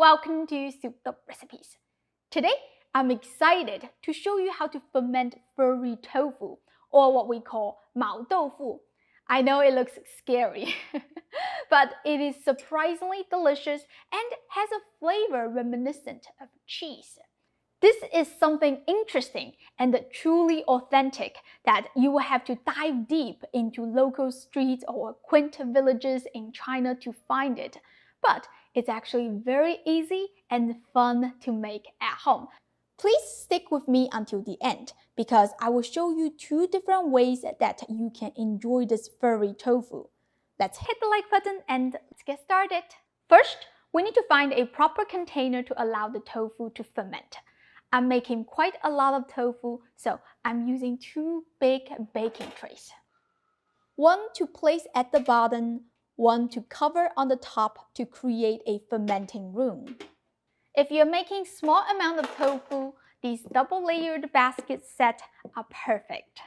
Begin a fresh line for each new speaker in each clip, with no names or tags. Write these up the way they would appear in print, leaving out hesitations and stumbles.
welcome to Souped Up Recipes. Today, I'm excited to show you how to ferment furry tofu, or what we call mao tofu. I know it looks scary, but it is surprisingly delicious and has a flavor reminiscent of cheese. This is something interesting and truly authentic that you will have to dive deep into local streets or quaint villages in China to find it. But it's actually very easy and fun to make at home. Please stick with me until the end because I will show you two different ways that you can enjoy this furry tofu. Let's hit the like button and let's get started. First, we need to find a proper container to allow the tofu to ferment. I'm making quite a lot of tofu, so I'm using two big baking trays. One to place at the bottom, one to cover on the top to create a fermenting room. If you're making small amount of tofu, these double-layered basket set are perfect.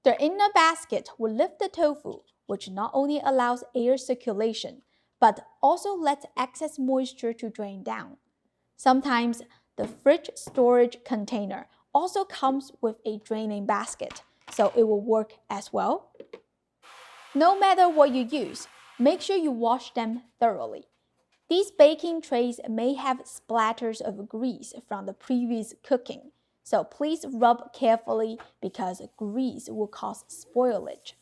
The inner basket will lift the tofu, which not only allows air circulation, but also lets excess moisture to drain down. Sometimes the fridge storage container also comes with a draining basket, so it will work as well. No matter what you use, make sure you wash them thoroughly. These baking trays may have splatters of grease from the previous cooking, so please rub carefully because grease will cause spoilage.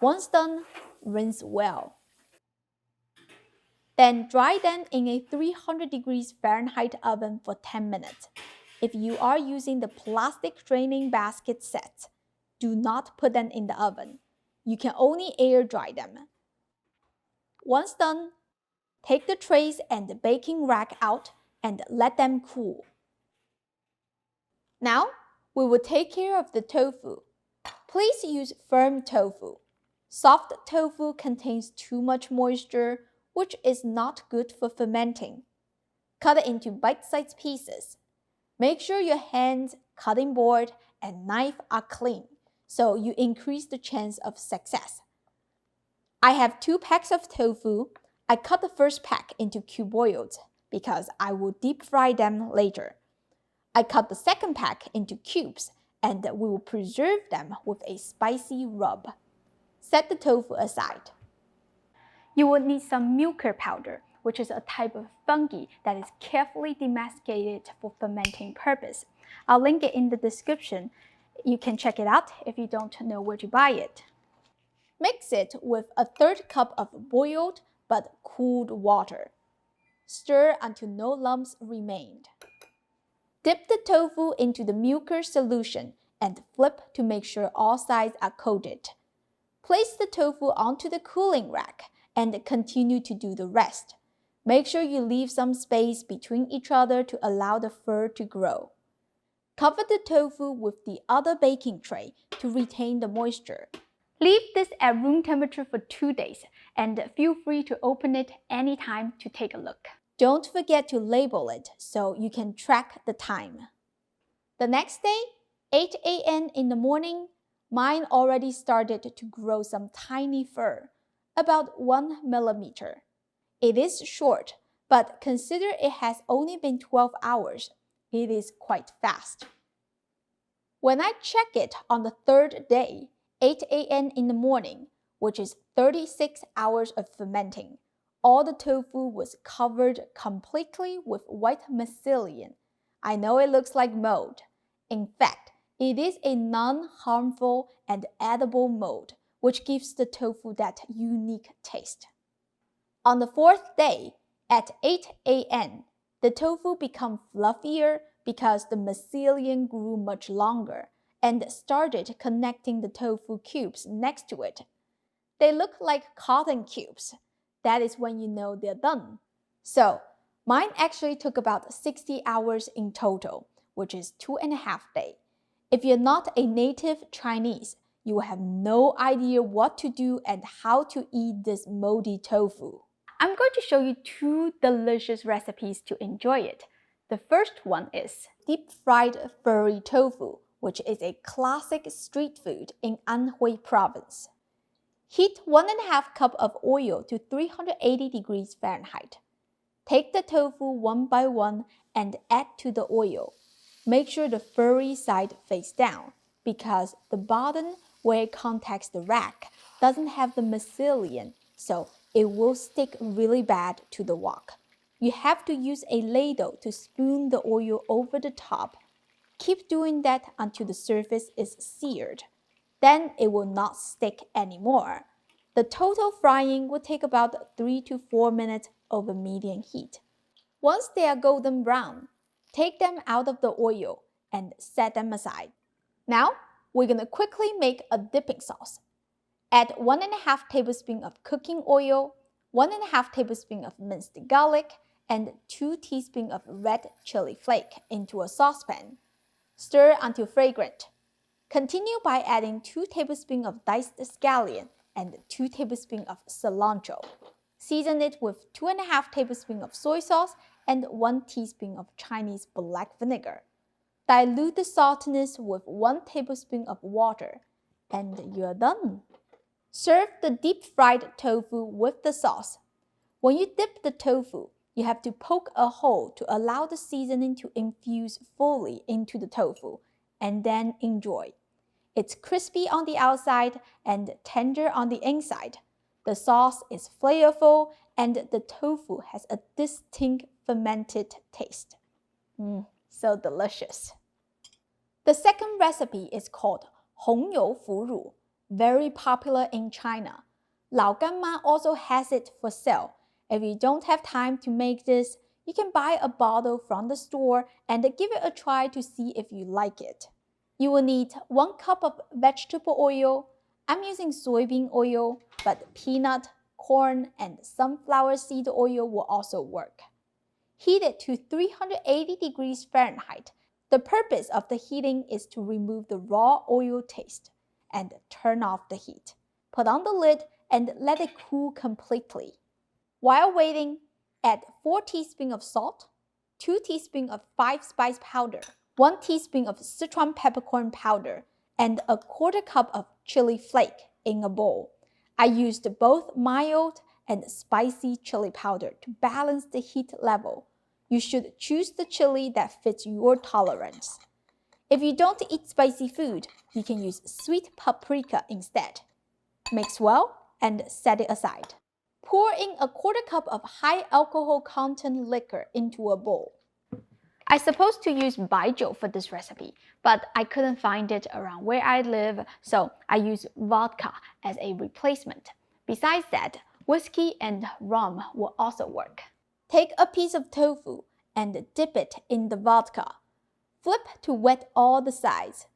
Once done, rinse well. Then dry them in a 300 degrees Fahrenheit oven for 10 minutes. If you are using the plastic draining basket set, do not put them in the oven. You can only air dry them. Once done, take the trays and the baking rack out and let them cool. Now, we will take care of the tofu. Please use firm tofu. Soft tofu contains too much moisture, which is not good for fermenting. Cut it into bite-sized pieces. Make sure your hands, cutting board, and knife are clean, so you increase the chance of success. I have 2 packs of tofu. I cut the first pack into cuboids because I will deep fry them later. I cut the second pack into cubes and we will preserve them with a spicy rub. Set the tofu aside. You will need some milker powder, which is a type of fungi that is carefully demascated for fermenting purpose. I'll link it in the description. You can check it out if you don't know where to buy it. Mix it with a 1/3 cup of boiled but cooled water. Stir until no lumps remained. Dip the tofu into the milker solution and flip to make sure all sides are coated. Place the tofu onto the cooling rack and continue to do the rest. Make sure you leave some space between each other to allow the fur to grow. Cover the tofu with the other baking tray to retain the moisture. Leave this at room temperature for 2 days and feel free to open it anytime to take a look. Don't forget to label it so you can track the time. The next day, 8 a.m. in the morning, mine already started to grow some tiny fur, about 1 millimeter. It is short, but consider it has only been 12 hours. It is quite fast. When I check it on the 3rd day, 8 a.m. in the morning, which is 36 hours of fermenting, all the tofu was covered completely with white mycelium. I know it looks like mold. In fact, it is a non-harmful and edible mold, which gives the tofu that unique taste. On the 4th day, at 8 a.m., the tofu became fluffier because the mycelium grew much longer and started connecting the tofu cubes next to it. They look like cotton cubes. That is when you know they're done. So, mine actually took about 60 hours in total, which is 2.5 days. If you're not a native Chinese, you will have no idea what to do and how to eat this moldy tofu. I'm going to show you 2 delicious recipes to enjoy it. The first one is deep-fried furry tofu, which is a classic street food in Anhui province. Heat 1.5 cups of oil to 380 degrees Fahrenheit. Take the tofu one by one and add to the oil. Make sure the furry side face down because the bottom where it contacts the rack doesn't have the mycelium, so it will stick really bad to the wok. You have to use a ladle to spoon the oil over the top. Keep doing that until the surface is seared. Then it will not stick anymore. The total frying will take about 3 to 4 minutes over medium heat. Once they are golden brown, take them out of the oil and set them aside. Now, we're going to quickly make a dipping sauce. Add 1.5 tablespoons of cooking oil, 1.5 tablespoons of minced garlic, and 2 teaspoons of red chili flake into a saucepan. Stir until fragrant. Continue by adding 2 tablespoons of diced scallion and 2 tablespoons of cilantro. Season it with 2.5 tablespoons of soy sauce and 1 teaspoon of Chinese black vinegar. Dilute the saltiness with 1 tablespoon of water, and you're done. Serve the deep-fried tofu with the sauce. When you dip the tofu, you have to poke a hole to allow the seasoning to infuse fully into the tofu, and then enjoy. It's crispy on the outside and tender on the inside. The sauce is flavorful and the tofu has a distinct fermented taste. So delicious. The second recipe is called Hongo Tofu, very popular in China. Lao Ganma also has it for sale. If you don't have time to make this, you can buy a bottle from the store and give it a try to see if you like it. You will need 1 cup of vegetable oil. I'm using soybean oil, but peanut, corn, and sunflower seed oil will also work. Heat it to 380 degrees Fahrenheit. The purpose of the heating is to remove the raw oil taste and turn off the heat. Put on the lid and let it cool completely. While waiting, add 4 teaspoons of salt, 2 teaspoons of 5-spice powder, 1 teaspoon of Sichuan peppercorn powder, and a 1/4 cup of chili flake in a bowl. I used both mild and spicy chili powder to balance the heat level. You should choose the chili that fits your tolerance. If you don't eat spicy food, you can use sweet paprika instead. Mix well and set it aside. Pour in a 1/4 cup of high alcohol content liquor into a bowl. I supposed to use baijiu for this recipe, but I couldn't find it around where I live, so I use vodka as a replacement. Besides that, whiskey and rum will also work. Take a piece of tofu and dip it in the vodka. Flip to wet all the sides.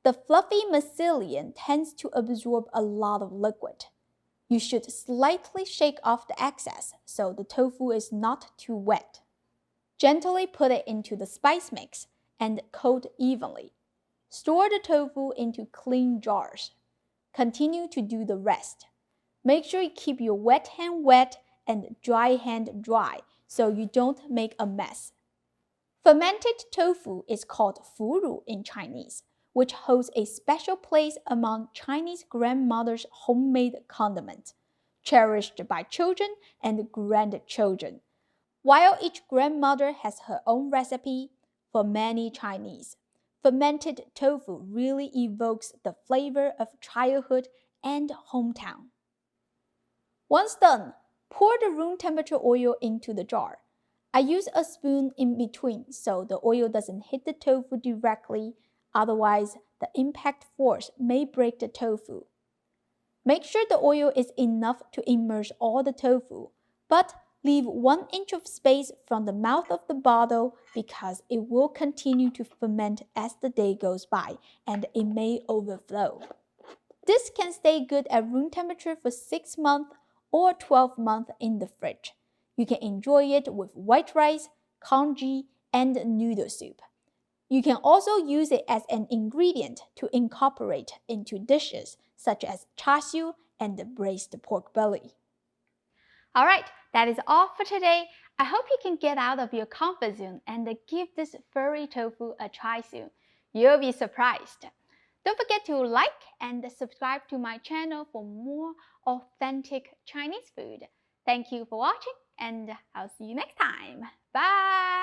The fluffy mycelium tends to absorb a lot of liquid. You should slightly shake off the excess so the tofu is not too wet. Gently put it into the spice mix and coat evenly. Store the tofu into clean jars. Continue to do the rest. Make sure you keep your wet hand wet and dry hand dry so you don't make a mess. Fermented tofu is called Furry in Chinese, which holds a special place among Chinese grandmothers' homemade condiment, cherished by children and grandchildren. While each grandmother has her own recipe, for many Chinese, fermented tofu really evokes the flavor of childhood and hometown. Once done, pour the room temperature oil into the jar. I use a spoon in between so the oil doesn't hit the tofu directly, otherwise the impact force may break the tofu. Make sure the oil is enough to immerse all the tofu, but leave 1 inch of space from the mouth of the bottle because it will continue to ferment as the day goes by and it may overflow. This can stay good at room temperature for 6 months or 12 months in the fridge. You can enjoy it with white rice, congee, and noodle soup. You can also use it as an ingredient to incorporate into dishes such as char siu and braised pork belly. Alright, that is all for today. I hope you can get out of your comfort zone and give this furry tofu a try soon. You'll be surprised. Don't forget to like and subscribe to my channel for more authentic Chinese food. Thank you for watching
and I'll see you next time. Bye!